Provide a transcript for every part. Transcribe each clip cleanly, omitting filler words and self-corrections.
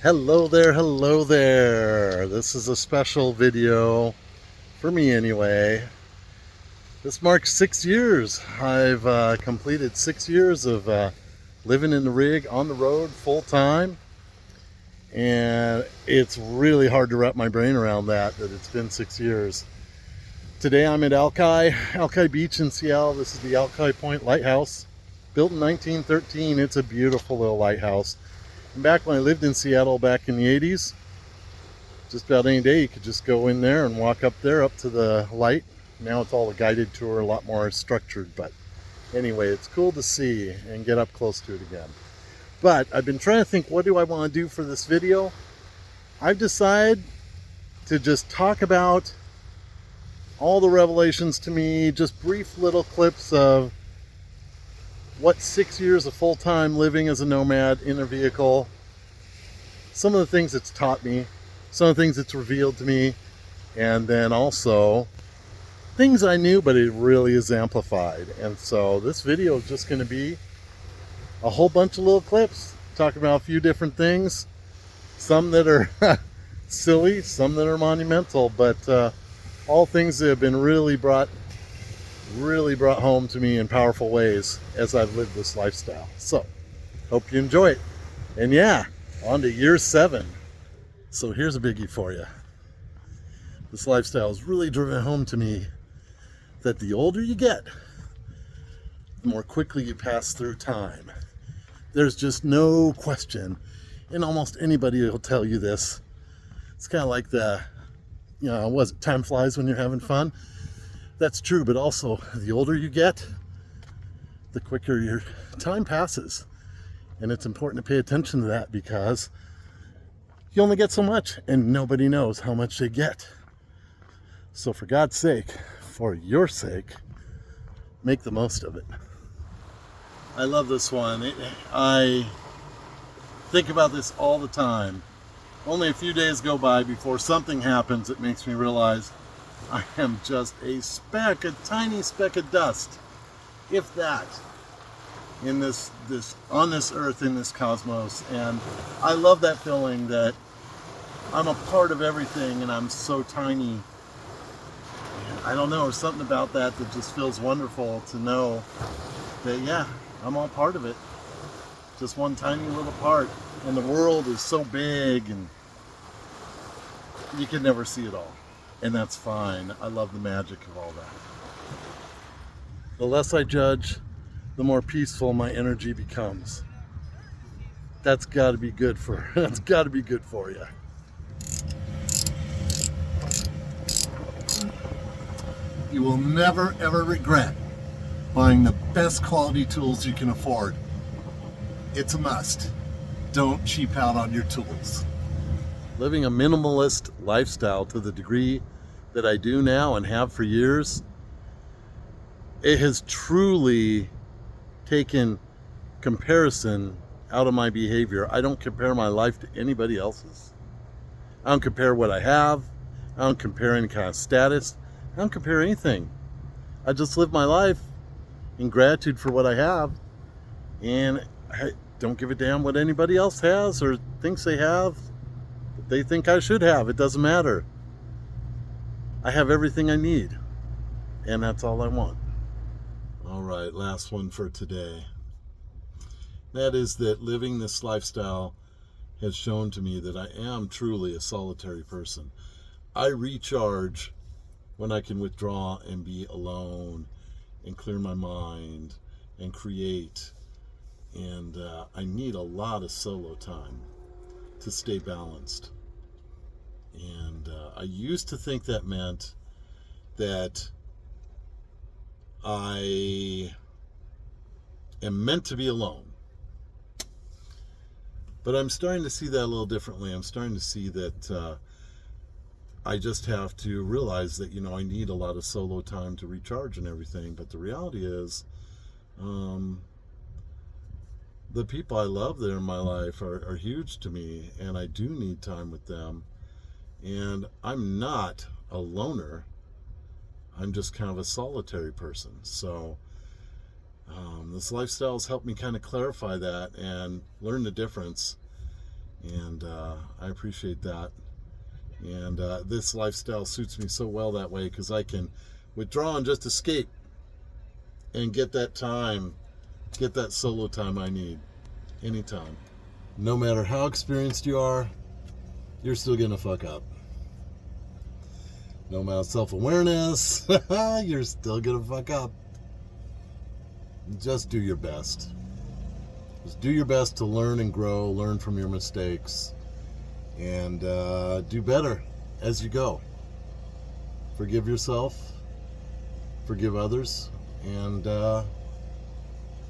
Hello there. This is a special video for me anyway. This marks 6 years. I've completed 6 years of living in the rig on the road full time. And it's really hard to wrap my brain around that it's been 6 years. Today I'm at Alki Beach in Seattle. This is the Alki Point Lighthouse. Built in 1913. It's a beautiful little lighthouse. And back when I lived in Seattle back in the 80s, just about any day you could just go in there and walk up there up to the light. Now it's all a guided tour, a lot more structured, but anyway, it's cool to see and get up close to it again. But I've been trying to think, what do I want to do for this video? I've decided to just talk about all the revelations to me, just brief little clips of what 6 years of full-time living as a nomad in a vehicle, some of the things it's taught me, some of the things it's revealed to me, and then also things I knew but it really is amplified. And so this video is just going to be a whole bunch of little clips talking about a few different things, some that are silly, some that are monumental, but all things that have been really brought home to me in powerful ways as I've lived this lifestyle. So hope you enjoy it. And yeah, on to year 7. So here's a biggie for you. This lifestyle has really driven home to me that the older you get, the more quickly you pass through time. There's just no question, and almost anybody will tell you this. It's kind of like time flies when you're having fun. That's true, but also the older you get, the quicker your time passes. And it's important to pay attention to that because you only get so much and nobody knows how much they get. So for God's sake, for your sake, make the most of it. I love this one. I think about this all the time. Only a few days go by before something happens that makes me realize I am just a tiny speck of dust, if that, in this on this earth, in this cosmos. And I love that feeling that I'm a part of everything and I'm so tiny. And I don't know, there's something about that just feels wonderful to know that, yeah, I'm all part of it. Just one tiny little part. And the world is so big and you can never see it all. And that's fine. I love the magic of all that. The less I judge, the more peaceful my energy becomes. That's got to be good for you. You will never ever regret buying the best quality tools you can afford. It's a must. Don't cheap out on your tools. Living a minimalist lifestyle to the degree that I do now and have for years, it has truly taken comparison out of my behavior. I don't compare my life to anybody else's. I don't compare what I have. I don't compare any kind of status. I don't compare anything. I just live my life in gratitude for what I have, and I don't give a damn what anybody else has or thinks they have. They think I should have. It doesn't matter. I have everything I need, and that's all I want. All right, last one for today. That is that living this lifestyle has shown to me that I am truly a solitary person. I recharge when I can withdraw and be alone and clear my mind and create. And I need a lot of solo time to stay balanced. And I used to think that meant that I am meant to be alone. But I'm starting to see that a little differently. I'm starting to see that I just have to realize that, I need a lot of solo time to recharge and everything. But the reality is, the people I love that are in my life are huge to me, and I do need time with them. And I'm not a loner. I'm just kind of a solitary person. So this lifestyle has helped me kind of clarify that and learn the difference. And I appreciate that. And this lifestyle suits me so well that way, because I can withdraw and just escape and get that time, get that solo time I need anytime. No matter how experienced you are, you're still gonna fuck up. No matter self-awareness, you're still gonna fuck up. Just do your best. Just do your best to learn and grow, learn from your mistakes, and do better as you go. Forgive yourself, forgive others, and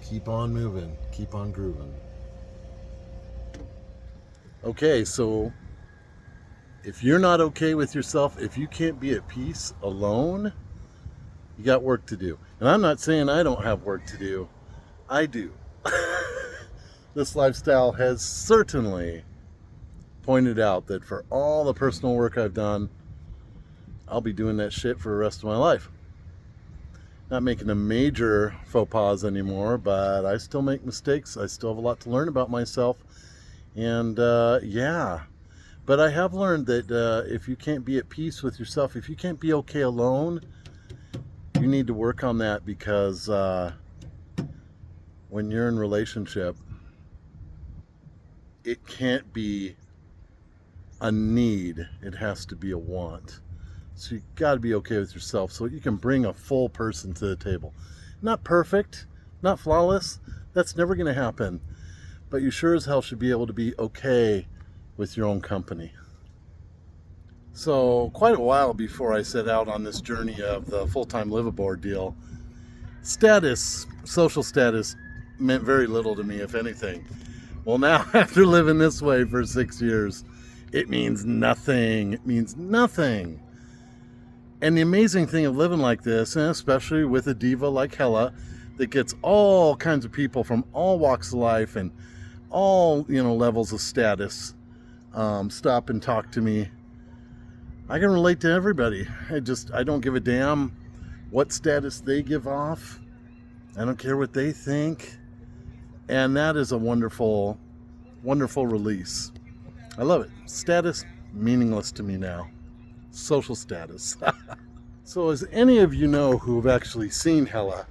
keep on moving, keep on grooving. Okay, so if you're not okay with yourself, if you can't be at peace alone, you got work to do. And I'm not saying I don't have work to do. I do. This lifestyle has certainly pointed out that for all the personal work I've done, I'll be doing that shit for the rest of my life. Not making a major faux pas anymore, but I still make mistakes. I still have a lot to learn about myself. And yeah, but I have learned that if you can't be at peace with yourself, if you can't be okay alone, you need to work on that, because when you're in a relationship, it can't be a need, it has to be a want. So you got to be okay with yourself so you can bring a full person to the table. Not perfect, not flawless, that's never going to happen, but you sure as hell should be able to be okay with your own company. So quite a while before I set out on this journey of the full-time liveaboard deal, status, social status, meant very little to me, if anything. Well, now, after living this way for 6 years, it means nothing. It means nothing. And the amazing thing of living like this, and especially with a diva like Hella, that gets all kinds of people from all walks of life and all, levels of status, stop and talk to me. I can relate to everybody. I don't give a damn what status they give off. I don't care what they think. And that is a wonderful, wonderful release. I love it. Status, meaningless to me now. Social status. So as any of you know who have actually seen Hella,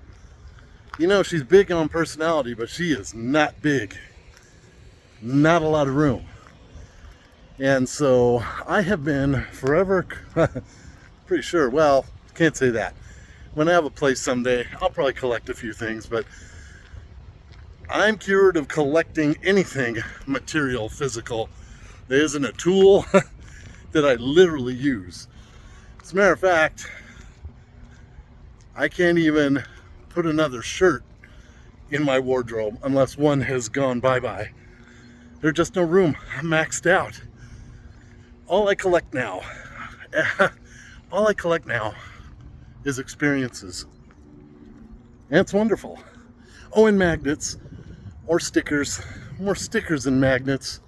she's big on personality, but she is not big. Not a lot of room. And so I have been forever, pretty sure, well, can't say that. When I have a place someday, I'll probably collect a few things, but I'm cured of collecting anything material, physical. There isn't a tool that I literally use. As a matter of fact, I can't even put another shirt in my wardrobe unless one has gone bye-bye. There's just no room. I'm maxed out. All I collect now is experiences. And it's wonderful. Oh, and magnets. Or stickers. More stickers than magnets.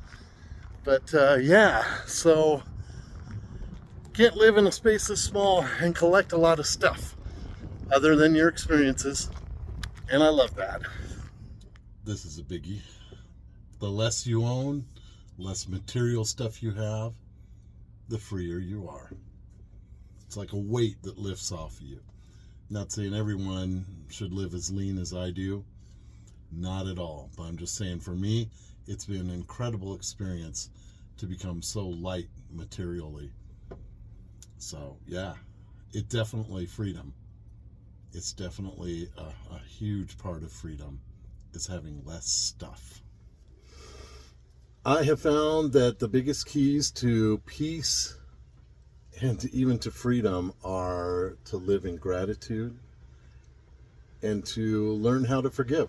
But yeah, so can't live in a space this small and collect a lot of stuff other than your experiences. And I love that. This is a biggie. The less you own, less material stuff you have, the freer you are. It's like a weight that lifts off of you. Not saying everyone should live as lean as I do. Not at all. But I'm just saying, for me, it's been an incredible experience to become so light materially. So, yeah, it definitely freedom. It's definitely a huge part of freedom is having less stuff. I have found that the biggest keys to peace and even to freedom are to live in gratitude and to learn how to forgive.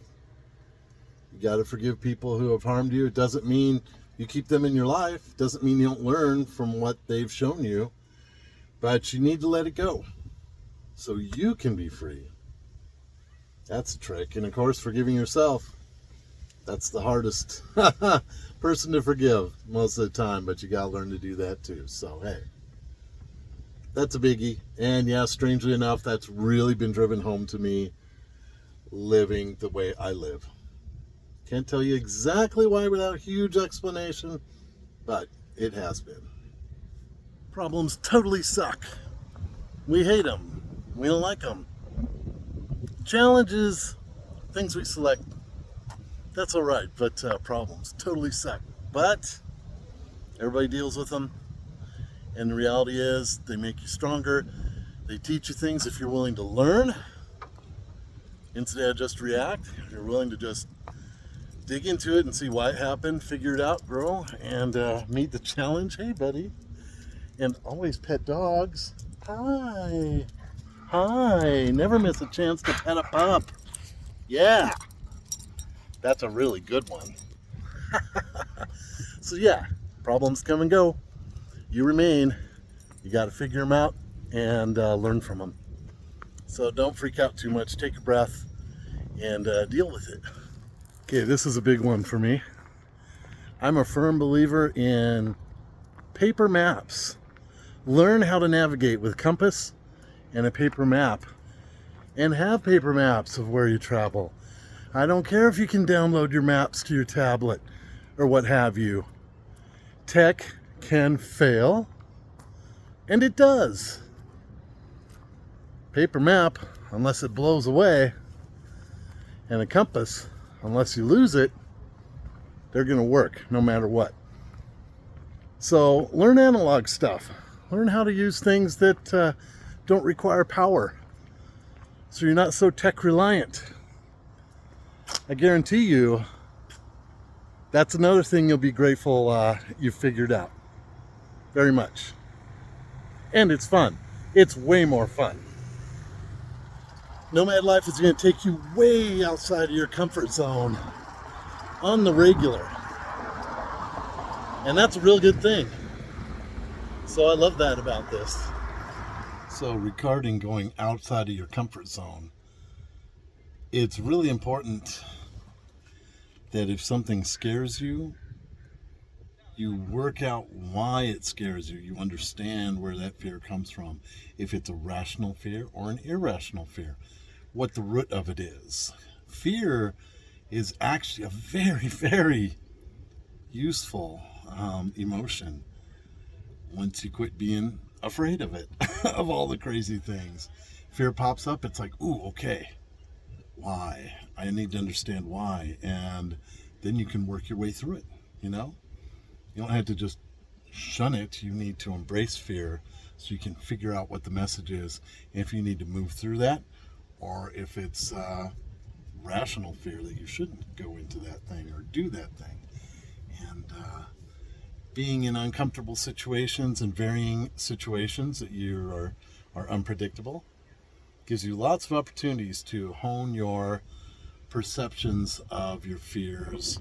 You got to forgive people who have harmed you. It doesn't mean you keep them in your life. It doesn't mean you don't learn from what they've shown you. But you need to let it go so you can be free. That's a trick. And of course, forgiving yourself, that's the hardest person to forgive most of the time. But you got to learn to do that too. So, hey, that's a biggie. And yeah, strangely enough, that's really been driven home to me living the way I live. Can't tell you exactly why without a huge explanation, but it has been. Problems totally suck. We hate them. We don't like them. Challenges, things we select, that's all right, but problems totally suck. But everybody deals with them, and the reality is they make you stronger. They teach you things if you're willing to learn instead of just react. If you're willing to just dig into it and see why it happened, figure it out, grow, and meet the challenge. Hey, buddy. And always pet dogs. Hi. Hi. Never miss a chance to pet a pup. Yeah. That's a really good one. So yeah, problems come and go. You remain. You got to figure them out and learn from them. So don't freak out too much. Take a breath and deal with it. Okay, this is a big one for me. I'm a firm believer in paper maps. Learn how to navigate with a compass and a paper map. And have paper maps of where you travel. I don't care if you can download your maps to your tablet or what have you. Tech can fail, and it does. Paper map, unless it blows away, and a compass, unless you lose it, they're going to work no matter what. So learn analog stuff. Learn how to use things that don't require power, so you're not so tech reliant. I guarantee you that's another thing you'll be grateful you figured out. Very much. And it's fun. It's way more fun. Nomad life is going to take you way outside of your comfort zone on the regular. And that's a real good thing. So I love that about this. So regarding going outside of your comfort zone, it's really important that if something scares you, you work out why it scares you. You understand where that fear comes from. If it's a rational fear or an irrational fear, what the root of it is. Fear is actually a very, very useful emotion once you quit being afraid of it, of all the crazy things. Fear pops up, it's like, ooh, okay, why? I need to understand why, and then you can work your way through it, you know? You don't have to just shun it. You need to embrace fear so you can figure out what the message is, if you need to move through that, or if it's rational fear that you shouldn't go into that thing or do that thing. And being in uncomfortable situations and varying situations that you are unpredictable gives you lots of opportunities to hone your perceptions of your fears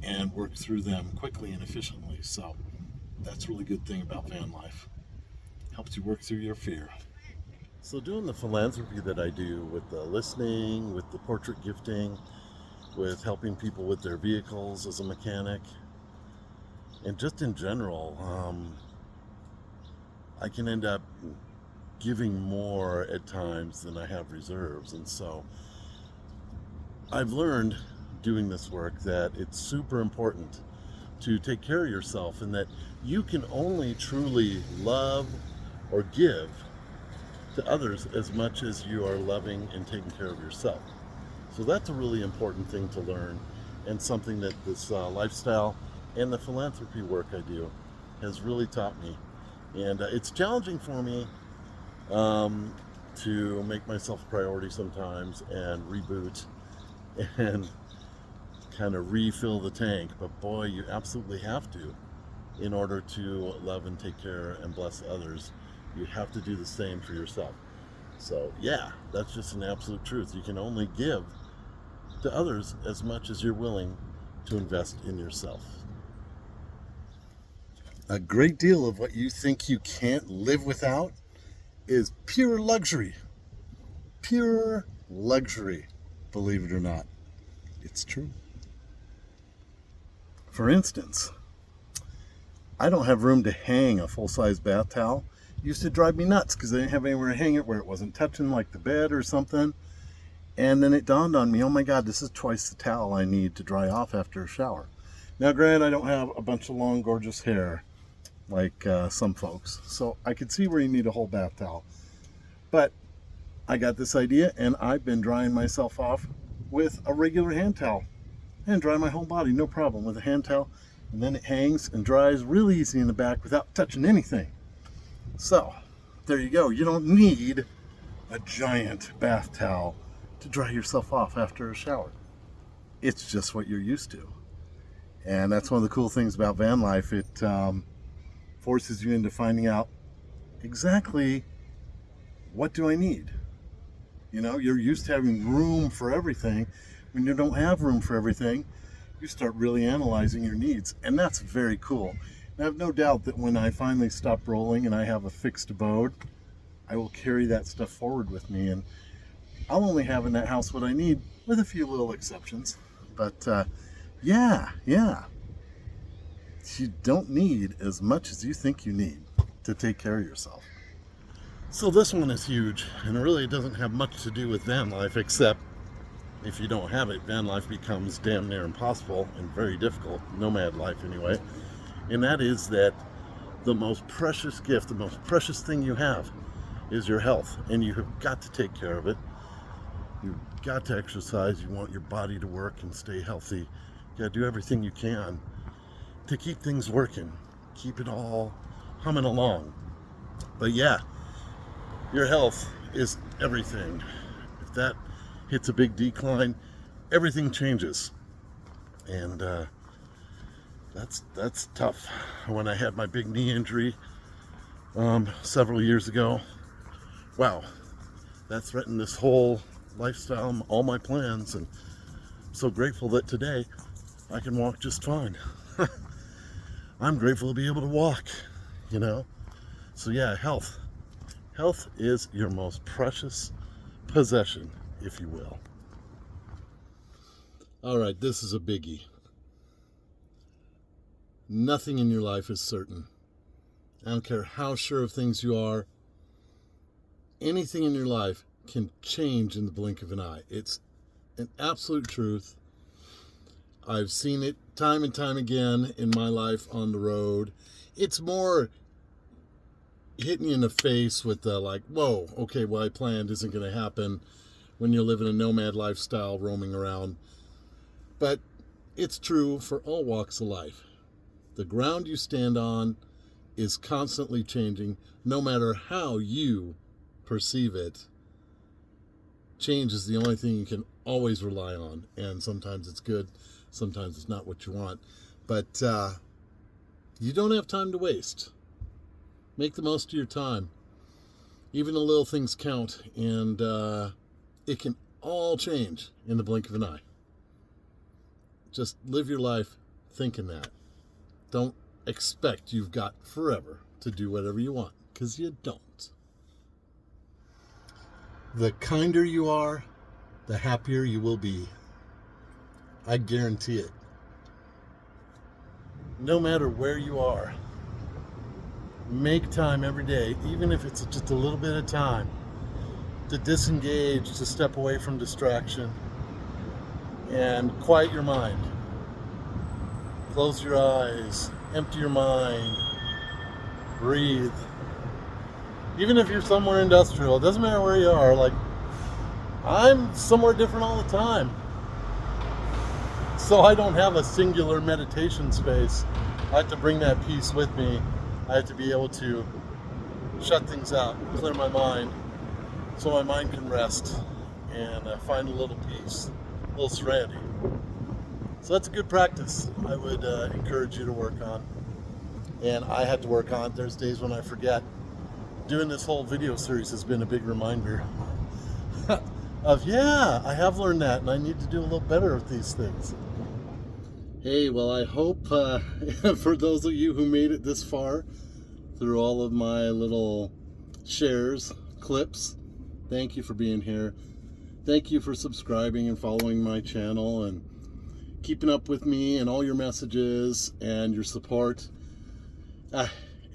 and work through them quickly and efficiently. So that's a really good thing about van life. Helps you work through your fear. So doing the philanthropy that I do with the listening, with the portrait gifting, with helping people with their vehicles as a mechanic, and just in general, I can end up giving more at times than I have reserves. And so I've learned doing this work that it's super important to take care of yourself, and that you can only truly love or give to others as much as you are loving and taking care of yourself. So that's a really important thing to learn, and something that this lifestyle and the philanthropy work I do has really taught me. And it's challenging for me to make myself a priority sometimes and reboot and kind of refill the tank. But boy, you absolutely have to, in order to love and take care and bless others. You have to do the same for yourself. So yeah, that's just an absolute truth. You can only give to others as much as you're willing to invest in yourself. A great deal of what you think you can't live without is pure luxury. Pure luxury, believe it or not. It's true. For instance, I don't have room to hang a full-size bath towel. It used to drive me nuts because I didn't have anywhere to hang it where it wasn't touching like the bed or something. And then it dawned on me, oh my God, this is twice the towel I need to dry off after a shower. Now, granted, I don't have a bunch of long, gorgeous hair like some folks, so I could see where you need a whole bath towel. But I got this idea, and I've been drying myself off with a regular hand towel and dry my whole body, no problem, with a hand towel. And then it hangs and dries real easy in the back without touching anything. So there you go. You don't need a giant bath towel to dry yourself off after a shower. It's just what you're used to. And that's one of the cool things about van life. It forces you into finding out exactly, what do I need? You know, you're used to having room for everything. When you don't have room for everything, you start really analyzing your needs. And that's very cool. And I have no doubt that when I finally stop rolling and I have a fixed abode, I will carry that stuff forward with me. And I'll only have in that house what I need, with a few little exceptions. But yeah. You don't need as much as you think you need to take care of yourself. So this one is huge, and it really doesn't have much to do with van life, except if you don't have it, van life becomes damn near impossible and very difficult, nomad life anyway. And that is that the most precious gift, the most precious thing you have is your health, and you have got to take care of it. You've got to exercise. You want your body to work and stay healthy. You got to do everything you can to keep things working, keep it all humming along. But yeah, your health is everything. If that hits a big decline, everything changes. And that's tough. When I had my big knee injury several years ago, wow, that threatened this whole lifestyle, all my plans, and I'm so grateful that today I can walk just fine. I'm grateful to be able to walk, you know. So yeah, health is your most precious possession, if you will. All right, this is a biggie. Nothing in your life is certain. I don't care how sure of things you are. Anything in your life can change in the blink of an eye. It's an absolute truth. I've seen it time and time again in my life on the road. It's more hitting you in the face with the like, whoa, okay, what I planned isn't going to happen when you're living a nomad lifestyle roaming around. But it's true for all walks of life. The ground you stand on is constantly changing, no matter how you perceive it. Change is the only thing you can always rely on, and sometimes it's good, sometimes it's not what you want. But you don't have time to waste. Make the most of your time. Even the little things count, and it can all change in the blink of an eye. Just live your life thinking that. Don't expect you've got forever to do whatever you want, because you don't. The kinder you are, the happier you will be. I guarantee it. No matter where you are, make time every day, even if it's just a little bit of time, to disengage, to step away from distraction, and quiet your mind. Close your eyes, empty your mind, breathe. Even if you're somewhere industrial, it doesn't matter where you are. Like, I'm somewhere different all the time. So I don't have a singular meditation space. I have to bring that peace with me. I have to be able to shut things out, clear my mind, so my mind can rest and find a little peace, a little serenity. So that's a good practice I would encourage you to work on. And I had to work on it. There's days when I forget. Doing this whole video series has been a big reminder of, yeah, I have learned that, and I need to do a little better with these things. Hey, well, I hope for those of you who made it this far through all of my little shares, clips, thank you for being here. Thank you for subscribing and following my channel and keeping up with me and all your messages and your support.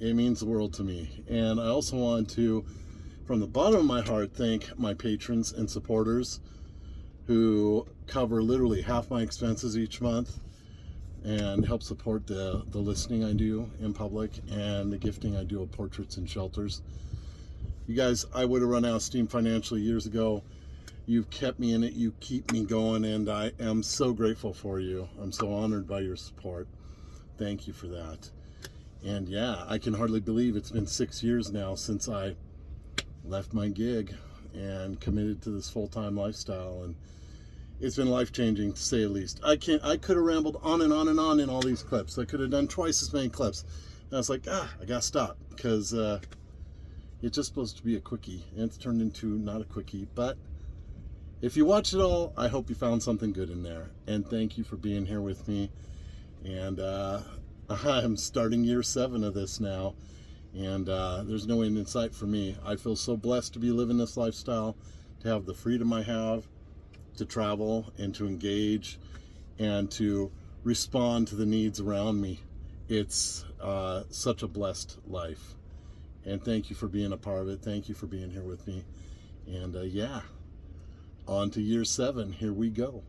It means the world to me. And I also want to, from the bottom of my heart, thank my patrons and supporters who cover literally half my expenses each month. and help support the listening I do in public and the gifting I do of portraits in shelters. You guys, I would have run out of steam financially years ago. You've kept me in it, you keep me going, and I am so grateful for you. I'm so honored by your support. Thank you for that. And yeah, I can hardly believe it's been 6 years now since I left my gig and committed to this full-time lifestyle, and it's been life-changing, to say the least. I could have rambled on and on and on in all these clips. I could have done twice as many clips. And I was like, I gotta stop, because it's just supposed to be a quickie, and it's turned into not a quickie. But if you watch it all, I hope you found something good in there. And thank you for being here with me. And I'm starting year 7 of this now, and there's no end in sight for me. I feel so blessed to be living this lifestyle, to have the freedom I have to travel and to engage and to respond to the needs around me. It's such a blessed life. And thank you for being a part of it. Thank you for being here with me. And yeah, on to year 7. Here we go.